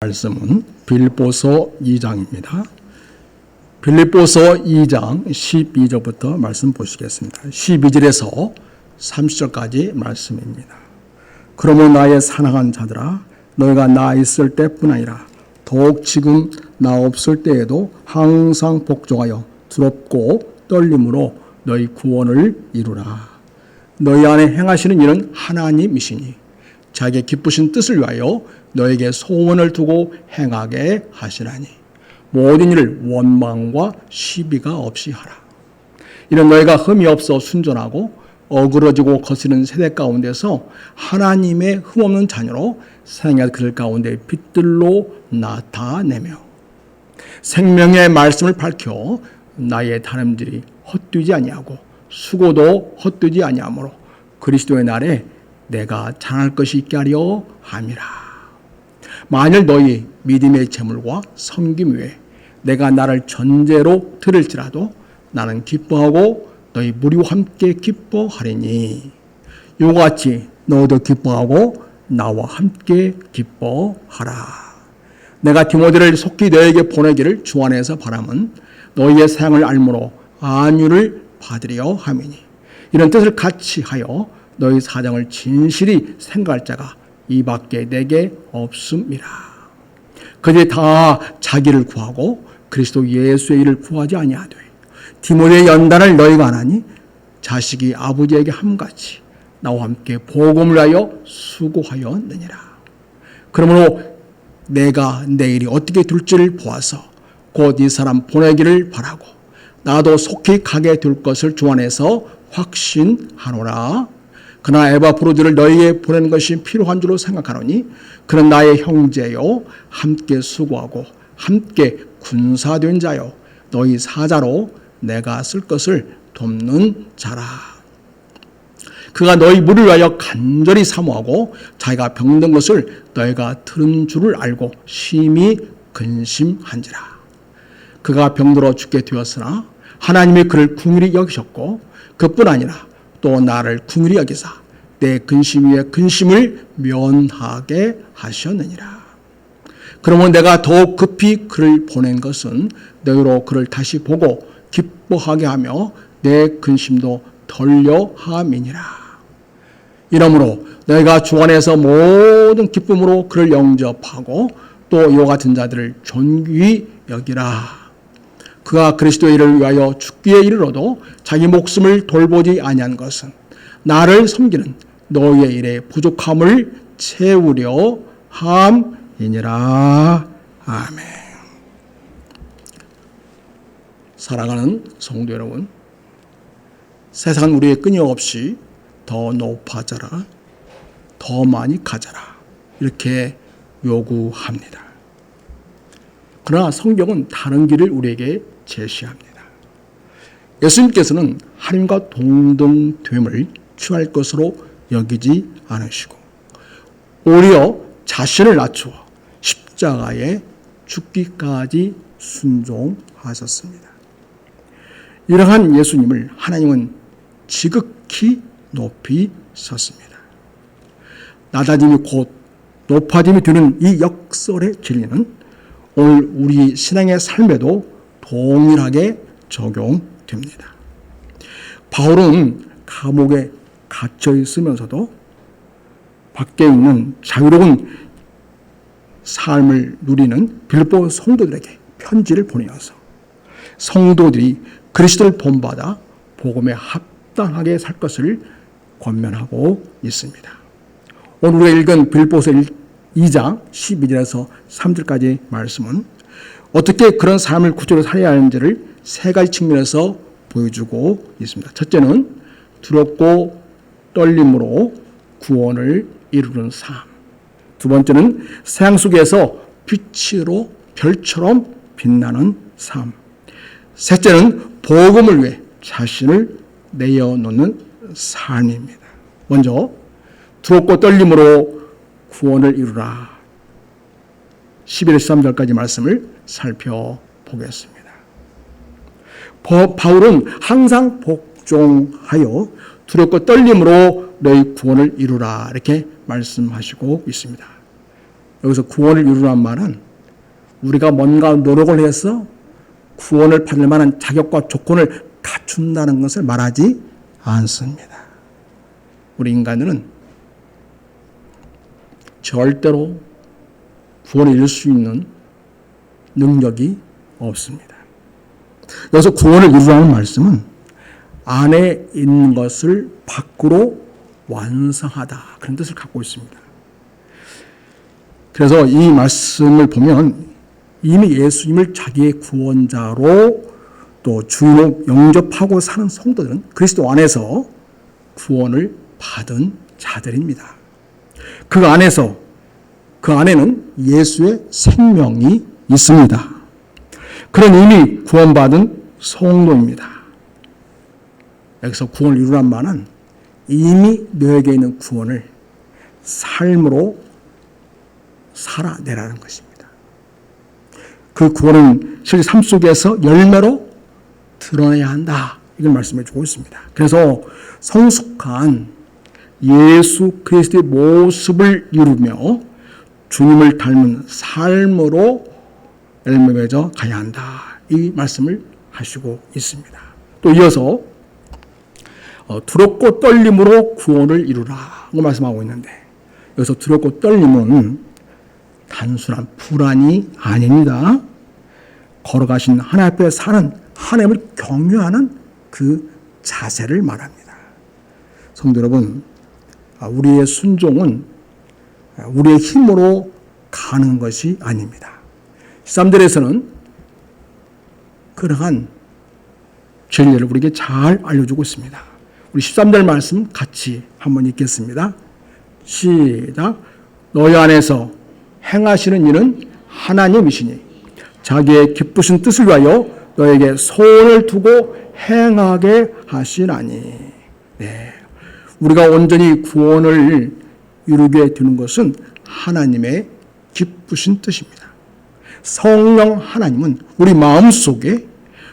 말씀은 빌립보서 2장입니다. 빌립보서 2장 12절부터 말씀 보시겠습니다. 12절에서 30절까지 말씀입니다. 그러므로 나의 사랑하는 자들아, 너희가 나 있을 때뿐 아니라 더욱 지금 나 없을 때에도 항상 복종하여 두렵고 떨림으로 너희 구원을 이루라. 너희 안에 행하시는 일은 하나님이시니 자기의 기쁘신 뜻을 위하여 너에게 소원을 두고 행하게 하시라니 모든 일을 원망과 시비가 없이 하라. 이는 너희가 흠이 없어 순전하고 어그러지고 거스는 세대 가운데서 하나님의 흠없는 자녀로 생애 그들 가운데 빛들로 나타내며 생명의 말씀을 밝혀 나의 다름질이 헛되지 아니하고 수고도 헛되지 아니하므로 그리스도의 날에 내가 자랑할 것이 있게 하려 함이라. 만일 너희 믿음의 재물과 섬김 외에 내가 나를 전제로 들을지라도 나는 기뻐하고 너희 무리와 함께 기뻐하리니 이와 같이 너도 기뻐하고 나와 함께 기뻐하라. 내가 디모데를 속히 너에게 보내기를 주 안에서 바람은 너희의 사랑을 알므로 안위를 받으려 함이니 이런 뜻을 같이 하여 너희 사정을 진실히 생각할 자가 이밖에 내게 없음이라. 그들이 다 자기를 구하고 그리스도 예수의 일을 구하지 아니하되 디모데의 연단을 너희가 안 하니 자식이 아버지에게 함같이 나와 함께 복음을 위하여 수고하였느니라. 그러므로 내가 내일이 어떻게 될지를 보아서 곧 이 사람 보내기를 바라고 나도 속히 가게 될 것을 주 안에서 확신하노라. 그러나 에바프로디를 너희에게 보내는 것이 필요한 줄로 생각하노니 그는 나의 형제요 함께 수고하고 함께 군사된 자요 너희 사자로 내가 쓸 것을 돕는 자라. 그가 너희 무리를 위하여 간절히 사모하고 자기가 병든 것을 너희가 들은 줄을 알고 심히 근심한지라. 그가 병들어 죽게 되었으나 하나님이 그를 긍휼히 여기셨고 그뿐 아니라 또 나를 긍휼히 여기사 내 근심 위에 근심을 면하게 하셨느니라. 그러면 내가 더욱 급히 그를 보낸 것은 너희로 그를 다시 보고 기뻐하게 하며 내 근심도 덜려 함이니라. 이러므로 너희가 주 안에서 모든 기쁨으로 그를 영접하고 또 이와 같은 자들을 존귀히 여기라. 그가 그리스도의 일을 위하여 죽기에 이르러도 자기 목숨을 돌보지 아니한 것은 나를 섬기는 너희의 일에 부족함을 채우려 함이니라. 아멘. 사랑하는 성도 여러분, 세상은 우리의 끊임없이 더 높아져라, 더 많이 가져라 이렇게 요구합니다. 그러나 성경은 다른 길을 우리에게 제시합니다. 예수님께서는 하나님과 동등됨을 취할 것으로 여기지 않으시고 오히려 자신을 낮추어 십자가에 죽기까지 순종하셨습니다. 이러한 예수님을 하나님은 지극히 높이 섰습니다. 낮아짐이 곧 높아짐이 되는 이 역설의 진리는 오늘 우리 신앙의 삶에도 동일하게 적용됩니다. 바울은 감옥에 갇혀 있으면서도 밖에 있는 자유로운 삶을 누리는 빌립보 성도들에게 편지를 보내어서 성도들이 그리스도를 본받아 복음에 합당하게 살 것을 권면하고 있습니다. 오늘 우리가 읽은 빌립보서 2장 12절에서 3절까지 말씀은 어떻게 그런 삶을 구체적으로 살아야 하는지를 세 가지 측면에서 보여주고 있습니다. 첫째는 두렵고 떨림으로 구원을 이루는 삶. 두 번째는 세상 속에서 빛으로 별처럼 빛나는 삶. 셋째는 복음을 위해 자신을 내어놓는 삶입니다. 먼저 두렵고 떨림으로 구원을 이루라. 11절 13절까지 말씀을 살펴보겠습니다. 바울은 항상 복종하여 두렵고 떨림으로 너희 구원을 이루라 이렇게 말씀하시고 있습니다. 여기서 구원을 이루라는 말은 우리가 뭔가 노력을 해서 구원을 받을 만한 자격과 조건을 갖춘다는 것을 말하지 않습니다. 우리 인간들은 절대로 구원을 이룰 수 있는 능력이 없습니다. 여기서 구원을 이루라는 말씀은 안에 있는 것을 밖으로 완성하다, 그런 뜻을 갖고 있습니다. 그래서 이 말씀을 보면 이미 예수님을 자기의 구원자로 또 주인으로 영접하고 사는 성도들은 그리스도 안에서 구원을 받은 자들입니다. 그 안에는 예수의 생명이 있습니다. 그런 이미 구원받은 성도입니다. 여기서 구원을 이루란 말은 이미 너에게 있는 구원을 삶으로 살아내라는 것입니다. 그 구원은 실제 삶 속에서 열매로 드러내야 한다, 이걸 말씀해 주고 있습니다. 그래서 성숙한 예수 그리스도의 모습을 이루며 주님을 닮은 삶으로 열매 맺어 가야 한다, 이 말씀을 하시고 있습니다. 또 이어서 두렵고 떨림으로 구원을 이루라고 말씀하고 있는데, 여기서 두렵고 떨림은 단순한 불안이 아닙니다. 걸어가신 하나님 앞에 사는 하나님을 경외하는 그 자세를 말합니다. 성도 여러분, 우리의 순종은 우리의 힘으로 가는 것이 아닙니다. 13절에서는 그러한 진리를 우리에게 잘 알려주고 있습니다. 우리 13절 말씀 같이 한번 읽겠습니다. 시작. 너희 안에서 행하시는 일은 하나님이시니 자기의 기쁘신 뜻을 위하여 너에게 소원을 두고 행하게 하시나니. 네. 우리가 온전히 구원을 이루게 되는 것은 하나님의 기쁘신 뜻입니다. 성령 하나님은 우리 마음속에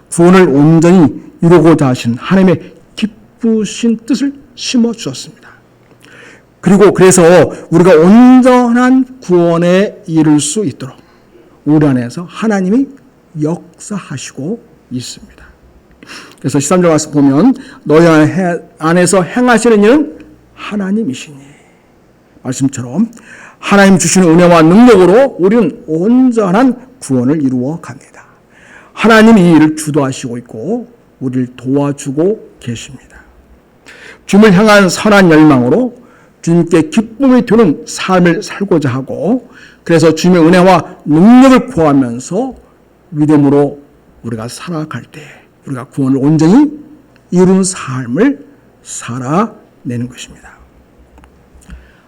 구원을 온전히 이루고자 하신 하나님의 기쁘신 뜻을 심어주셨습니다. 그리고 그래서 우리가 온전한 구원에 이를 수 있도록 우리 안에서 하나님이 역사하시고 있습니다. 그래서 13절 말씀 보면 너희 안에서 행하시는 일은 하나님이시니, 말씀처럼 하나님 주시는 은혜와 능력으로 우리는 온전한 구원을 이루어 갑니다. 하나님이 이 일을 주도하시고 있고 우리를 도와주고 계십니다. 주님을 향한 선한 열망으로 주님께 기쁨이 되는 삶을 살고자 하고, 그래서 주님의 은혜와 능력을 구하면서 믿음으로 우리가 살아갈 때 우리가 구원을 온전히 이루는 삶을 살아내는 것입니다.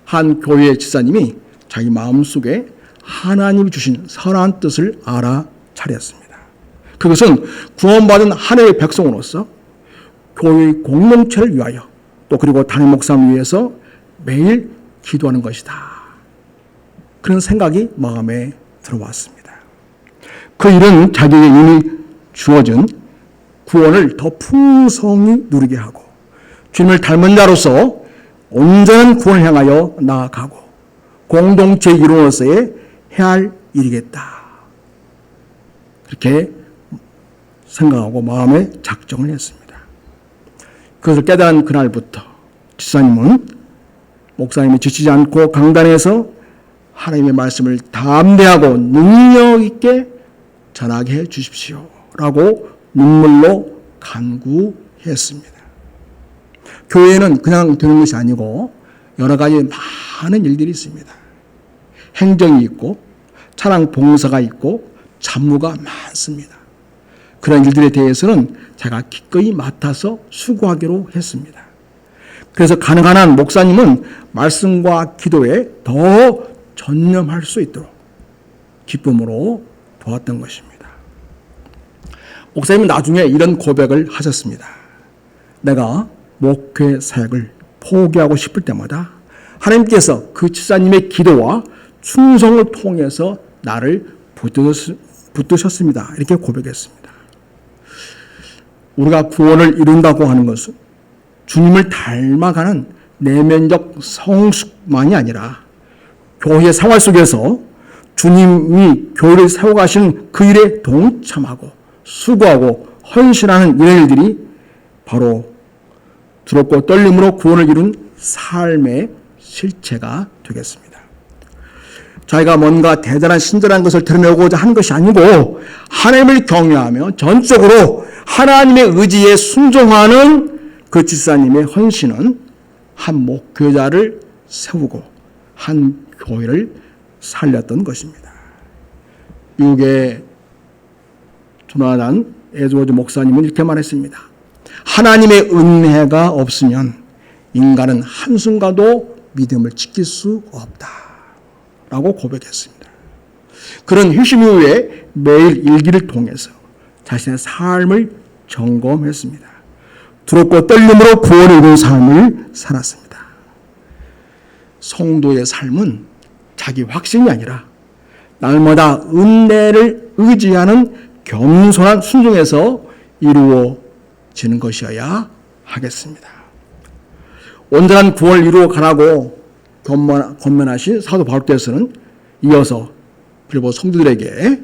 한 교회의 집사님이 자기 마음속에 하나님이 주신 선한 뜻을 알아차렸습니다. 그것은 구원받은 하나님의 백성으로서 교회의 공동체를 위하여 또 그리고 담임 목사를 위해서 매일 기도하는 것이다, 그런 생각이 마음에 들어왔습니다. 그 일은 자기에게 이미 주어진 구원을 더 풍성히 누리게 하고 주님을 닮은 자로서 온전한 구원을 향하여 나아가고 공동체 이론으로서의 해야 할 일이겠다, 그렇게 생각하고 마음에 작정을 했습니다. 그것을 깨달은 그날부터 집사님은 목사님이 지치지 않고 강단에서 하나님의 말씀을 담대하고 능력 있게 전하게 해 주십시오 라고 눈물로 간구했습니다. 교회는 그냥 되는 것이 아니고 여러 가지 많은 일들이 있습니다. 행정이 있고 찬양 봉사가 있고 잡무가 많습니다. 그런 일들에 대해서는 제가 기꺼이 맡아서 수고하기로 했습니다. 그래서 가능한 한 목사님은 말씀과 기도에 더 전념할 수 있도록 기쁨으로 도왔던 것입니다. 목사님은 나중에 이런 고백을 하셨습니다. 내가 목회 사역을 포기하고 싶을 때마다 하나님께서 그 집사님의 기도와 충성을 통해서 나를 붙드셨습니다. 이렇게 고백했습니다. 우리가 구원을 이룬다고 하는 것은 주님을 닮아가는 내면적 성숙만이 아니라 교회 생활 속에서 주님이 교회를 세워가시는 그 일에 동참하고 수고하고 헌신하는 이런 일들이 바로 두렵고 떨림으로 구원을 이룬 삶의 실체가 되겠습니다. 자기가 뭔가 대단한 신들한 것을 드러내고자 하는 것이 아니고 하나님을 경외하며 전적으로 하나님의 의지에 순종하는 그 집사님의 헌신은 한 목회자를 세우고 한 교회를 살렸던 것입니다. 미국의 조나단 에드워드 목사님은 이렇게 말했습니다. 하나님의 은혜가 없으면 인간은 한순간도 믿음을 지킬 수 없다 라고 고백했습니다. 그런 휴식 이후에 매일 일기를 통해서 자신의 삶을 점검했습니다. 두렵고 떨림으로 구원을 이룬 삶을 살았습니다. 성도의 삶은 자기 확신이 아니라 날마다 은혜를 의지하는 겸손한 순종에서 이루어지는 것이어야 하겠습니다. 온전한 구원을 이루어 가라고 권면하신 사도 바울께서는 이어서 빌립보 성도들에게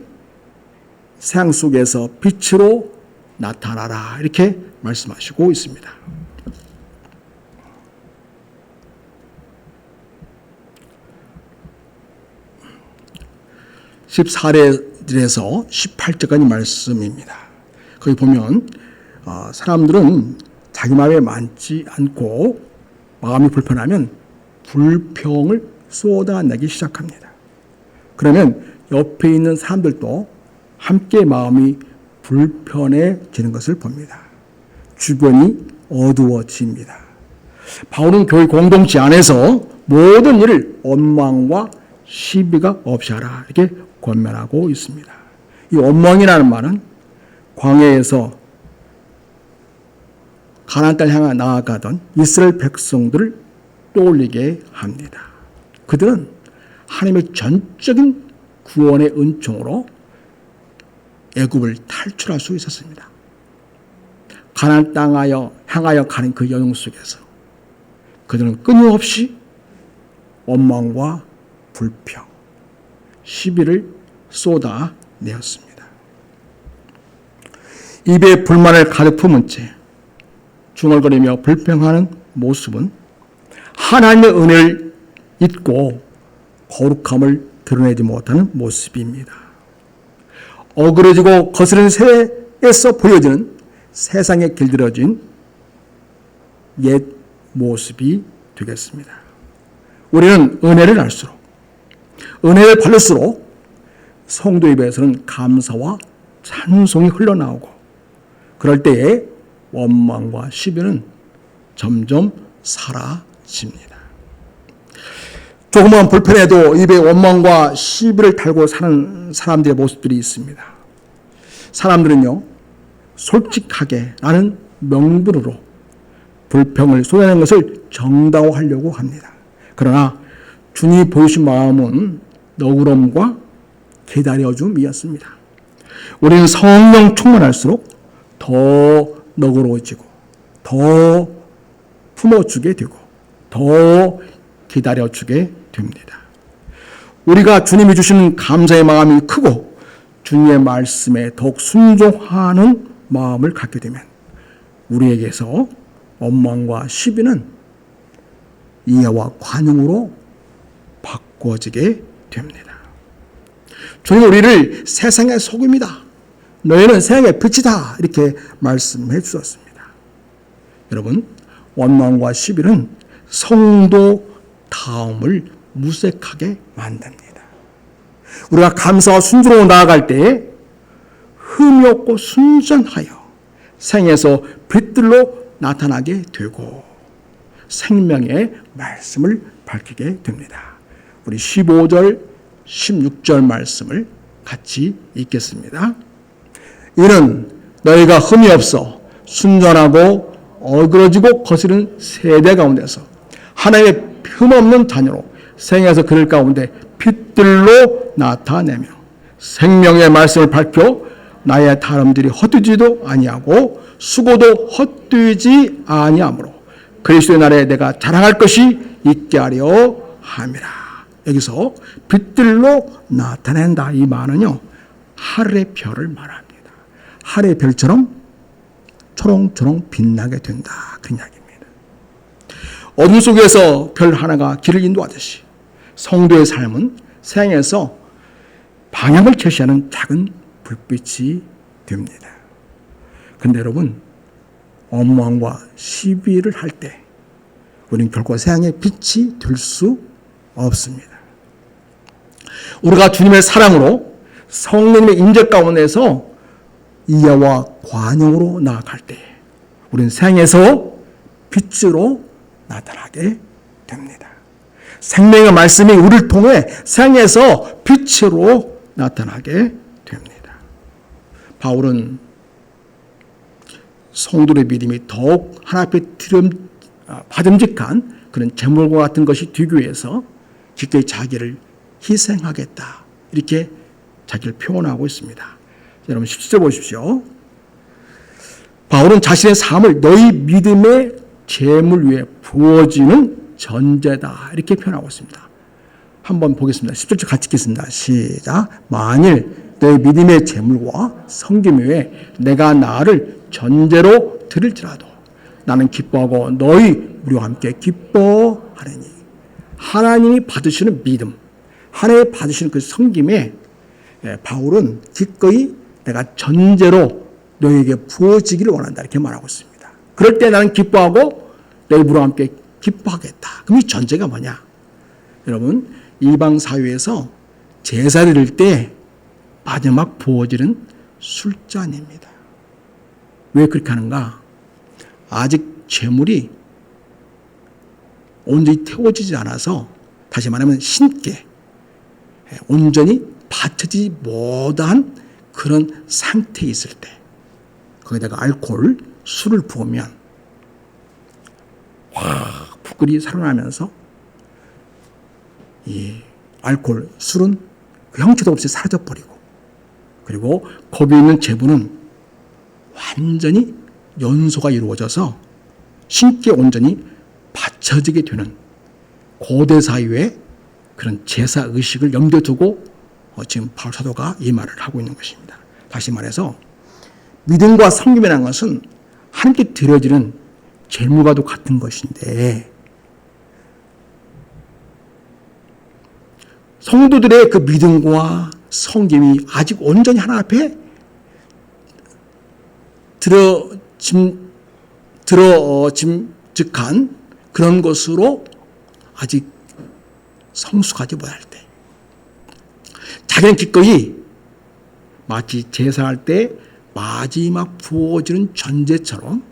세상 속에서 빛으로 나타나라 이렇게 말씀하시고 있습니다. 14절에서 18절까지 말씀입니다. 거기 보면 사람들은 자기 마음에 맞지 않고 마음이 불편하면 불평을 쏟아내기 시작합니다. 그러면 옆에 있는 사람들도 함께 마음이 불편해지는 것을 봅니다. 주변이 어두워집니다. 바울은 교회 공동체 안에서 모든 일을 원망과 시비가 없이 하라 이렇게 권면하고 있습니다. 이 원망이라는 말은 광야에서 가나안 땅을 향해 나아가던 이스라엘 백성들을 떠올리게 합니다. 그들은 하나님의 전적인 구원의 은총으로 애굽을 탈출할 수 있었습니다. 가나안 땅하여 향하여 가는 그 여정 속에서 그들은 끊임없이 원망과 불평, 시비를 쏟아내었습니다. 입에 불만을 가득 품은 채 중얼거리며 불평하는 모습은 하나님의 은혜를 잊고 거룩함을 드러내지 못하는 모습입니다. 어그러지고 거스른 새에서 보여지는 세상에 길들여진 옛 모습이 되겠습니다. 우리는 은혜를 알수록 은혜를 받을수록 성도 입에서는 감사와 찬송이 흘러나오고 그럴 때에 원망과 시비는 점점 사라집니다. 조금만 불편해도 입에 원망과 시비를 달고 사는 사람들의 모습들이 있습니다. 사람들은요, 솔직하게 라는 명분으로 불평을 쏟아내는 것을 정당화하려고 합니다. 그러나 주님이 보이신 마음은 너그러움과 기다려줌이었습니다. 우리는 성령 충만할수록 더 너그러워지고 더 품어주게 되고 더 기다려주게 됩니다. 우리가 주님이 주시는 감사의 마음이 크고 주님의 말씀에 더욱 순종하는 마음을 갖게 되면 우리에게서 원망과 시비는 이해와 관용으로 바꿔지게 됩니다. 주님은 우리를 세상의 소금이다. 너희는 세상의 빛이다. 이렇게 말씀해 주셨습니다. 여러분, 원망과 시비는 성도 다음을 무색하게 만듭니다. 우리가 감사와 순종으로 나아갈 때에 흠이 없고 순전하여 생에서 빛들로 나타나게 되고 생명의 말씀을 밝히게 됩니다. 우리 15절, 16절 말씀을 같이 읽겠습니다. 이는 너희가 흠이 없어 순전하고 어그러지고 거스른 세대 가운데서 하나님의 흠없는 자녀로 생에서 그들 가운데 빛들로 나타내며 생명의 말씀을 밝혀 나의 다름질이 헛되지도 아니하고 수고도 헛되지 아니하므로 그리스도의 날에 내가 자랑할 것이 있게 하려 함이라. 여기서 빛들로 나타낸다. 이 말은요, 하늘의 별을 말합니다. 하늘의 별처럼 초롱초롱 빛나게 된다. 그런 이야기입니다. 어둠 속에서 별 하나가 길을 인도하듯이 성도의 삶은 세상에서 방향을 제시하는 작은 불빛이 됩니다. 그런데 여러분, 원망과 시비를 할 때 우리는 결코 세상의 빛이 될 수 없습니다. 우리가 주님의 사랑으로 성령님의 인재 가운데서 이해와 관용으로 나아갈 때 우리는 세상에서 빛으로 나타나게 됩니다. 생명의 말씀이 우리를 통해 세상에서 빛으로 나타나게 됩니다. 바울은 성도의 믿음이 더욱 하나님 앞에 받음직한 그런 재물과 같은 것이 되기 위해서 기꺼이 자기를 희생하겠다. 이렇게 자기를 표현하고 있습니다. 여러분 17절 보십시오. 바울은 자신의 삶을 너희 믿음의 재물 위에 부어지는 전제다. 이렇게 표현하고 있습니다. 한번 보겠습니다. 17절 같이 읽겠습니다. 시작. 만일 너희 믿음의 재물과 섬김 위에 내가 나를 전제로 드릴지라도 나는 기뻐하고 너희 우리와 함께 기뻐하리니 하나님이 받으시는 믿음, 하나님이 받으시는 그 섬김에 바울은 기꺼이 내가 전제로 너희에게 부어지기를 원한다. 이렇게 말하고 있습니다. 그럴 때 나는 기뻐하고 너희 우리와 함께 기뻐하겠다. 그럼 이 전제가 뭐냐? 여러분, 이방 사회에서 제사를 드릴 때 마지막 부어지는 술잔입니다. 왜 그렇게 하는가? 아직 재물이 온전히 태워지지 않아서, 다시 말하면 신께 온전히 받쳐지지 못한 그런 상태에 있을 때 거기다가 알코올, 술을 부으면 확 부끄러이 살아나면서 이 알코올, 술은 그 형체도 없이 사라져버리고, 그리고 거기에 있는 재물은 완전히 연소가 이루어져서 신께 온전히 바쳐지게 되는 고대 사회의 그런 제사 의식을 염두에 두고 지금 바울 사도가 이 말을 하고 있는 것입니다. 다시 말해서 믿음과 섬김이라는 것은 하나님께 드려지는 재물과도 같은 것인데, 성도들의 그 믿음과 섬김이 아직 온전히 하나님 앞에 짐직한 그런 것으로 아직 성숙하지 못할 때, 자기는 기꺼이 마치 제사할 때 마지막 부어지는 전제처럼,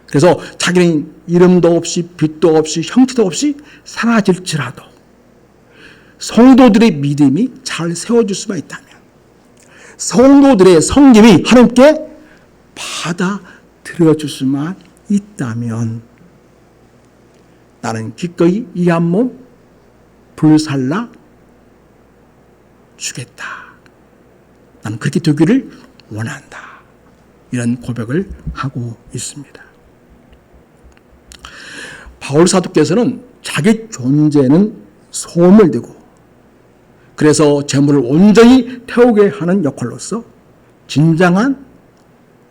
그래서 자기는 이름도 없이 빛도 없이 형체도 없이 사라질지라도 성도들의 믿음이 잘 세워질 수만 있다면, 성도들의 섬김이 하나님께 받아들여줄 수만 있다면 나는 기꺼이 이 한 몸 불살라 주겠다. 나는 그렇게 되기를 원한다. 이런 고백을 하고 있습니다. 바울 사도께서는 자기 존재는 소음을 띠고, 그래서 재물을 온전히 태우게 하는 역할로서 진정한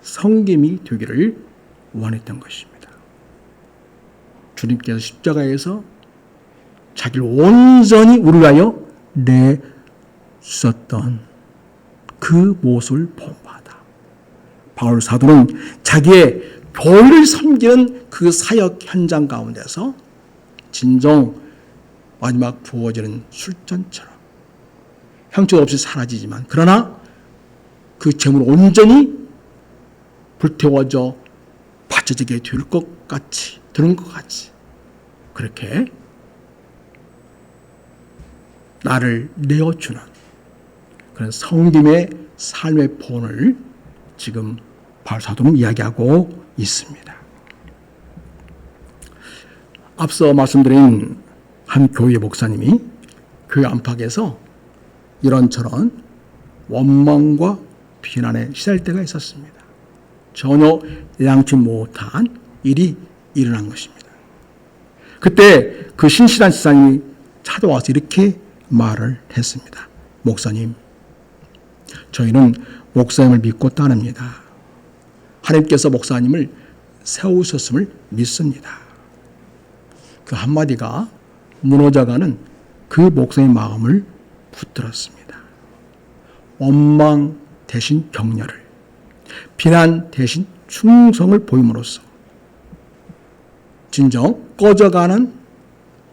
섬김이 되기를 원했던 것입니다. 주님께서 십자가에서 자기를 온전히 우리를 위하여 내주셨던 그 모습을 본받아 바울 사도는 자기의 교회를 섬기는 그 사역 현장 가운데서 진정 마지막 부어지는 술잔처럼 형체 없이 사라지지만, 그러나 그 재물을 온전히 불태워져 받쳐지게 될 것 같이, 되는 것 같이, 그렇게 나를 내어주는 그런 성김의 삶의 본을 지금 바울 사도는 이야기하고 있습니다. 앞서 말씀드린 한 교회 목사님이 교회 안팎에서 이런저런 원망과 비난에 시달릴 때가 있었습니다. 전혀 예상치 못한 일이 일어난 것입니다. 그때 그 신실한 지사님이 찾아와서 이렇게 말을 했습니다. 목사님, 저희는 목사님을 믿고 따릅니다. 하나님께서 목사님을 세우셨음을 믿습니다. 그 한마디가 무너져가는 그 목사의 마음을 붙들었습니다. 원망 대신 격려를, 비난 대신 충성을 보임으로써 진정 꺼져가는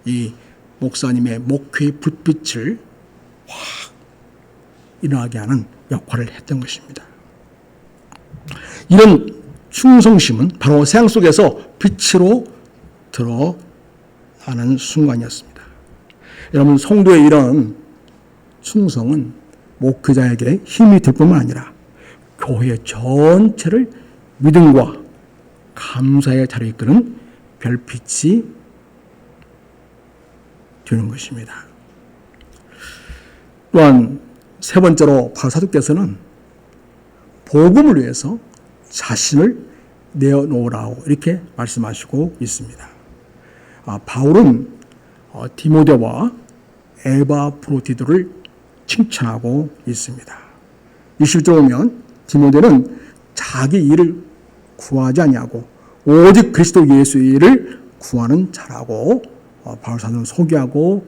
이 목사님의 목회의 불빛을 확 일어나게 하는 역할을 했던 것입니다. 이런 충성심은 바로 세상 속에서 빛으로 드러나는 순간이었습니다. 여러분, 성도의 이런 충성은 목회자에게 힘이 될 뿐만 아니라 교회 전체를 믿음과 감사의 자리에 이끄는 별빛이 되는 것입니다. 또한 세 번째로 바울 사도께서는 복음을 위해서 자신을 내어놓으라고 이렇게 말씀하시고 있습니다. 바울은 디모데와 에바프로디도를 칭찬하고 있습니다. 20절 보면 디모데는 자기 일을 구하지 아니하고 오직 그리스도 예수의 일을 구하는 자라고 바울 사도는 소개하고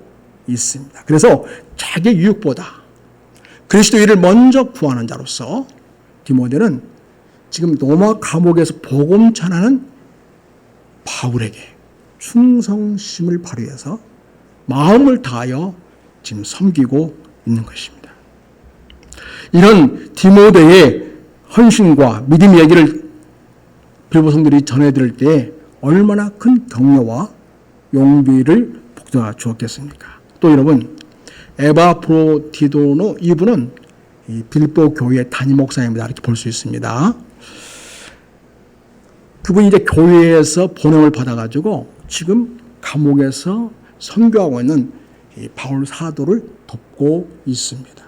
있습니다. 그래서 자기 유익보다 그리스도 일을 먼저 구하는 자로서 디모데는 지금 로마 감옥에서 복음 전하는 바울에게 충성심을 발휘해서 마음을 다하여 지금 섬기고 있는 것입니다. 이런 디모데의 헌신과 믿음 얘기를 빌보 성들이 전해드릴 때 얼마나 큰 격려와 용기를 북돋아 주었겠습니까? 또 여러분, 에바프로디도노 이분은 이 빌보 교회의 담임 목사입니다. 이렇게 볼 수 있습니다. 그분이 이제 교회에서 보냄을 받아가지고 지금 감옥에서 선교하고 있는 이 바울 사도를 돕고 있습니다.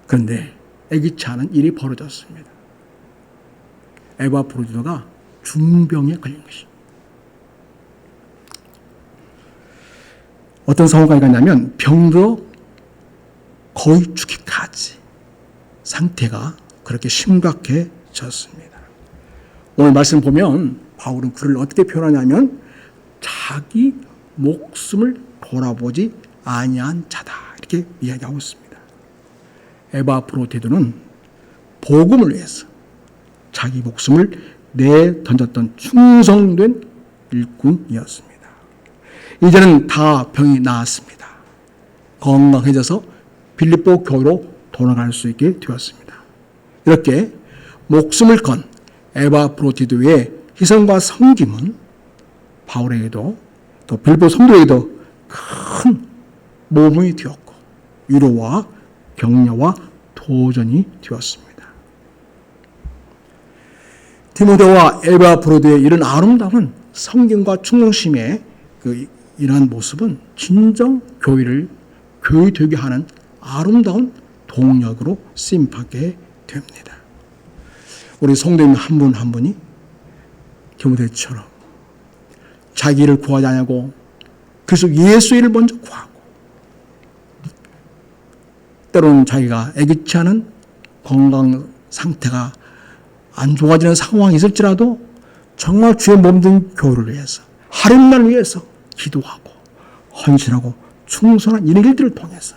그런데 애기치 않은 일이 벌어졌습니다. 에바프로디도가 중병에 걸린 것입니다. 어떤 상황까지 갔냐면 병으로 거의 죽기까지 상태가 그렇게 심각해졌습니다. 오늘 말씀 보면 바울은 그를 어떻게 표현하냐면 자기 목숨을 돌아보지 아니한 자다 이렇게 이야기하고 있습니다. 에바프로디도는 복음을 위해서 자기 목숨을 내던졌던 충성된 일꾼이었습니다. 이제는 다 병이 나았습니다. 건강해져서 빌립보 교회로 돌아갈 수 있게 되었습니다. 이렇게 목숨을 건 에바프로디도의 희생과 섬김은 바울에게도 또 빌립보 성도에게도 큰 모범이 되었고 위로와 격려와 도전이 되었습니다. 디모데와 에바프로디의 이런 아름다운 섬김과 충성심의 이러한 모습은 진정 교회를 교회되게 하는 아름다운 동력으로 쓰임받게 됩니다. 우리 성도님 한 분 한 분이 디모데처럼 자기 일을 구하지 않고 그래서 예수의 일을 먼저 구하고 때로는 자기가 애기치 않은 건강 상태가 안 좋아지는 상황이 있을지라도 정말 주의 몸된 교회를 위해서 하림날 위해서 기도하고 헌신하고 충성한 이런 일들을 통해서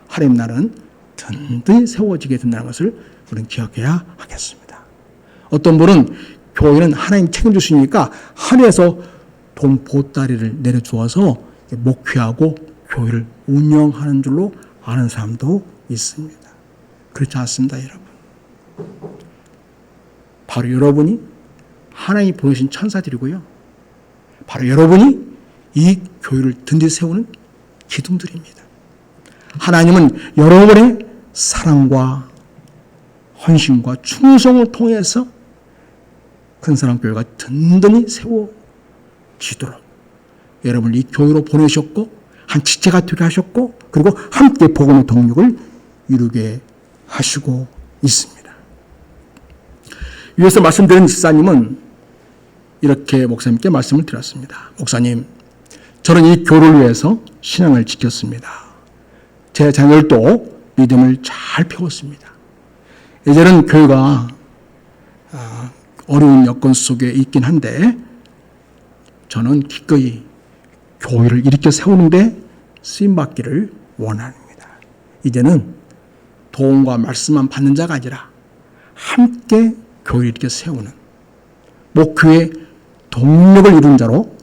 하림날은 든든히 세워지게 된다는 것을 우리는 기억해야 하겠습니다. 어떤 분은 교회는 하나님 책임주시니까 하늘에서 돈 보따리를 내려주어서 목회하고 교회를 운영하는 줄로 아는 사람도 있습니다. 그렇지 않습니다, 여러분. 바로 여러분이 하나님이 보내신 천사들이고요. 바로 여러분이 이 교회를 든든히 세우는 기둥들입니다. 하나님은 여러분의 사랑과 헌신과 충성을 통해서 큰사랑교회가 든든히 세워지도록 여러분을 이 교회로 보내셨고 한 지체가 되게 하셨고 그리고 함께 복음의 동력을 이루게 하시고 있습니다. 위에서 말씀드린 집사님은 이렇게 목사님께 말씀을 드렸습니다. 목사님, 저는 이 교회를 위해서 신앙을 지켰습니다. 제 자녀들도 믿음을 잘 배웠습니다. 이제는 교회가 어려운 여건 속에 있긴 한데 저는 기꺼이 교회를 일으켜 세우는데 쓰임받기를 원합니다. 이제는 도움과 말씀만 받는 자가 아니라 함께 교회를 일으켜 세우는 목회의 동력을 이룬 자로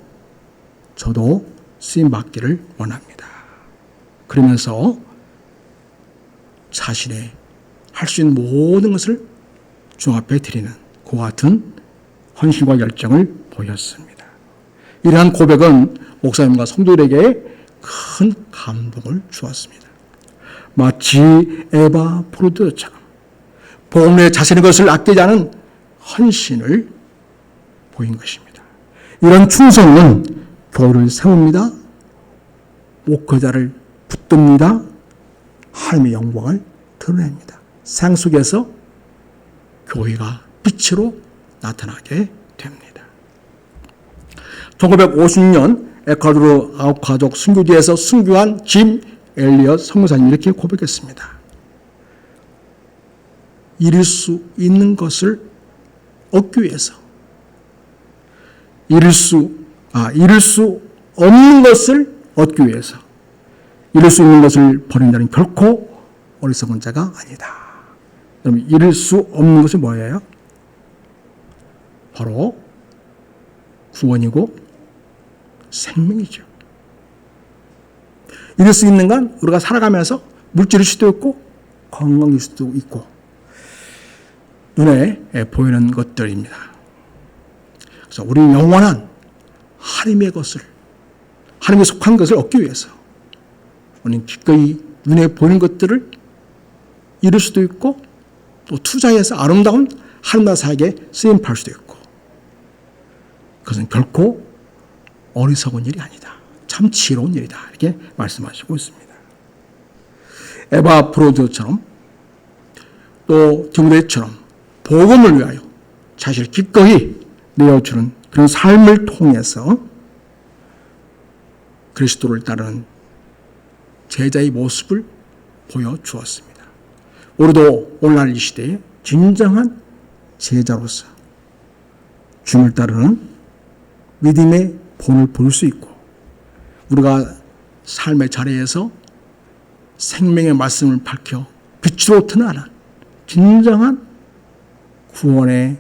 저도 쓰임받기를 원합니다. 그러면서 자신의 할 수 있는 모든 것을 주 앞에 드리는 그와 같은 헌신과 열정을 보였습니다. 이러한 고백은 목사님과 성도들에게 큰 감동을 주었습니다. 마치 에바 프로드처럼 복음의 자신의 것을 아끼지 않은 헌신을 보인 것입니다. 이런 충성은 교회를 세웁니다. 목회자를 붙듭니다. 하나님의 영광을 드러냅니다. 세상 속에서 교회가 빛으로 나타나게 됩니다. 1950년 에콰도르 아웃가족 순교지에서 순교한 짐 엘리엇 선교사님이 이렇게 고백했습니다. 이룰 수 있는 것을 얻기 위해서 이룰 수 없는 것을 얻기 위해서 이룰 수 있는 것을 버린 자는 결코 어리석은 자가 아니다. 그럼 이룰 수 없는 것이 뭐예요? 바로 구원이고 생명이죠. 이룰 수 있는 건 우리가 살아가면서 물질일 수도 있고 건강일 수도 있고 눈에 보이는 것들입니다. 그래서 우리는 영원한 하나님의 것을, 하나님에 속한 것을 얻기 위해서 우리는 기꺼이 눈에 보이는 것들을 이룰 수도 있고 또 투자해서 아름다운 하나님 나라 사역에 쓰임받을 수도 있고 그것은 결코 어리석은 일이 아니다. 참 지혜로운 일이다. 이렇게 말씀하시고 있습니다. 에바 프로드처럼 또 디모데처럼 복음을 위하여 자신을 기꺼이 내어주는 그런 삶을 통해서 그리스도를 따르는 제자의 모습을 보여주었습니다. 우리도 오늘날 이 시대에 진정한 제자로서 주님을 따르는 믿음의 본을 볼 수 있고 우리가 삶의 자리에서 생명의 말씀을 밝혀 빛으로 드러나는 진정한 구원의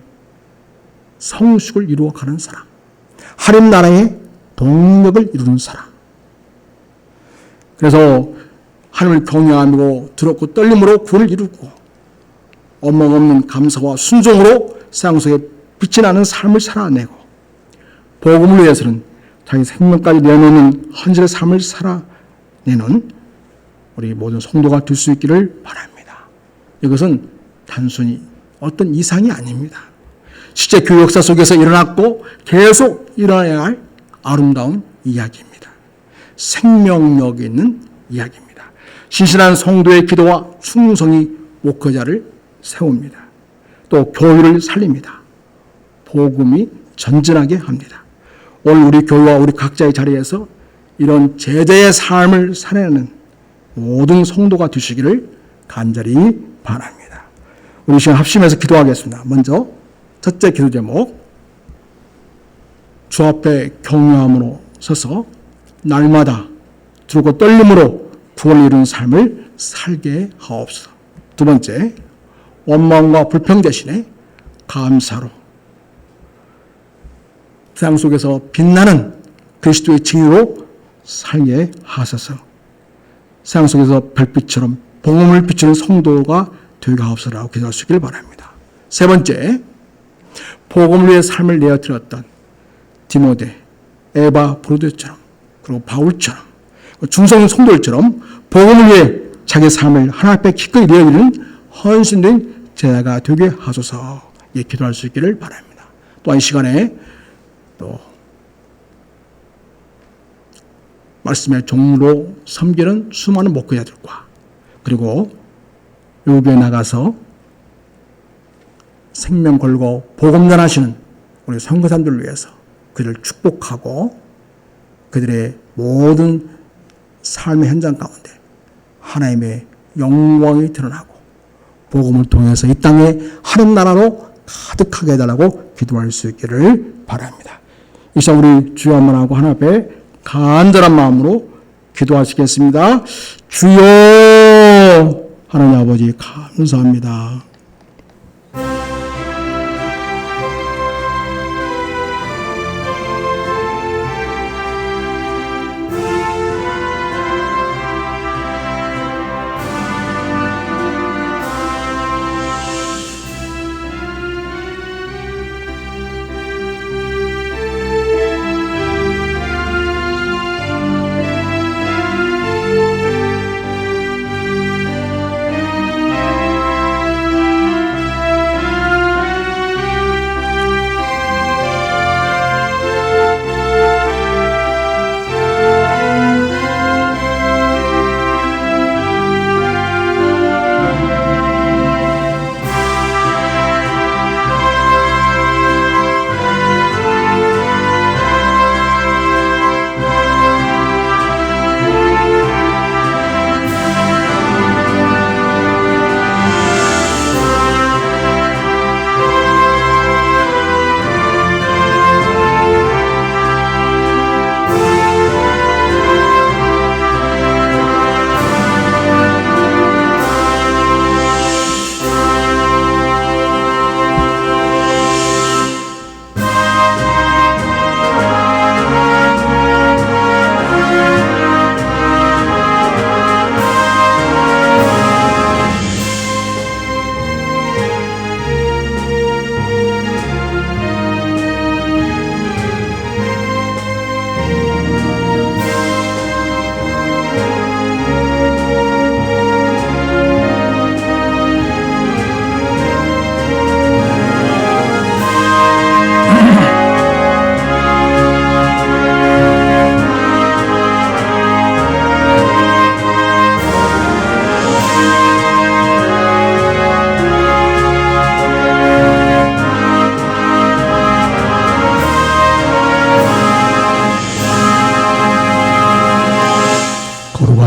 성숙을 이루어가는 사람, 하나님 나라의 동력을 이루는 사람. 그래서 하나님을 경외하고 두렵고 떨림으로 구원을 이루고 엉망없는 감사와 순종으로 세상 속에 빛이 나는 삶을 살아내고 복음을 위해서는 자기 생명까지 내놓는 헌신의 삶을 살아내는 우리 모든 성도가 될 수 있기를 바랍니다. 이것은 단순히 어떤 이상이 아닙니다. 실제 교회 역사 속에서 일어났고 계속 일어나야 할 아름다운 이야기입니다. 생명력이 있는 이야기입니다. 신실한 성도의 기도와 충성이 목회자를 세웁니다. 또 교회를 살립니다. 복음이 전진하게 합니다. 오늘 우리 교회와 우리 각자의 자리에서 이런 제자의 삶을 살아내는 모든 성도가 되시기를 간절히 바랍니다. 우리 시간 합심해서 기도하겠습니다. 먼저 첫째 기도 제목, 주 앞에 경외함으로 서서 날마다 두렵고 떨림으로 구원을 이루는 삶을 살게 하옵소서. 두 번째, 원망과 불평 대신에 감사로 세상 속에서 빛나는 그리스도의 증인으로 살게 하소서. 세상 속에서 별빛처럼 복음을 비추는 성도가 되게 하옵소서라고 기도할 수 있기를 바랍니다. 세 번째, 복음을 위해 삶을 내어드렸던 디모데, 에바 브로드처럼 그리고 바울처럼 중성 성도들처럼 복음을 위해 자기 삶을 하나님 앞에 기꺼이 내어드리는 헌신된 제자가 되게 하소서. 예, 기도할 수 있기를 바랍니다. 또한 이 시간에 또 말씀의 종로 섬기는 수많은 목회자들과 그리고 외국에 나가서 생명 걸고 복음 전하시는 우리 선교사님들을 위해서 그들을 축복하고 그들의 모든 삶의 현장 가운데 하나님의 영광이 드러나고 복음을 통해서 이 땅에 하늘 나라로 가득하게 해달라고 기도할 수 있기를 바랍니다. 이 시간 우리 주여 한번 하고 하나님 앞에 간절한 마음으로 기도하시겠습니다. 주여 하나님 아버지 감사합니다.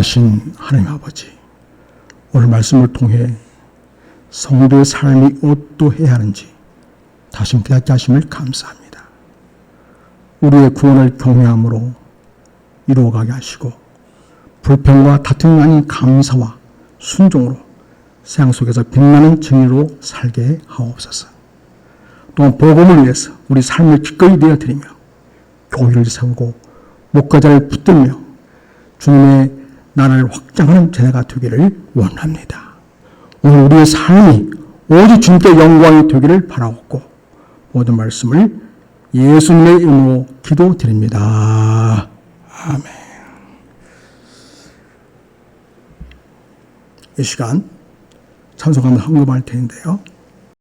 거룩하신 하나님 아버지, 오늘 말씀을 통해 성도의 삶이 어떠해야 하는지 다시 깨닫게 하심을 감사합니다. 우리의 구원을 경외함으로 이루어가게 하시고 불평과 다툼이 아닌 감사와 순종으로 세상 속에서 빛나는 진리로 살게 하옵소서. 또한 복음을 위해서 우리 삶을 기꺼이 내어드리며 교회를 세우고 목회자를 붙들며 주님의 나라를 확장하는 제자가 되기를 원합니다. 오늘 우리의 삶이 오직 주님께 영광이 되기를 바라옵고 모든 말씀을 예수님의 이름으로 기도드립니다. 아멘. 이 시간 찬송하며 헌금할 텐데요.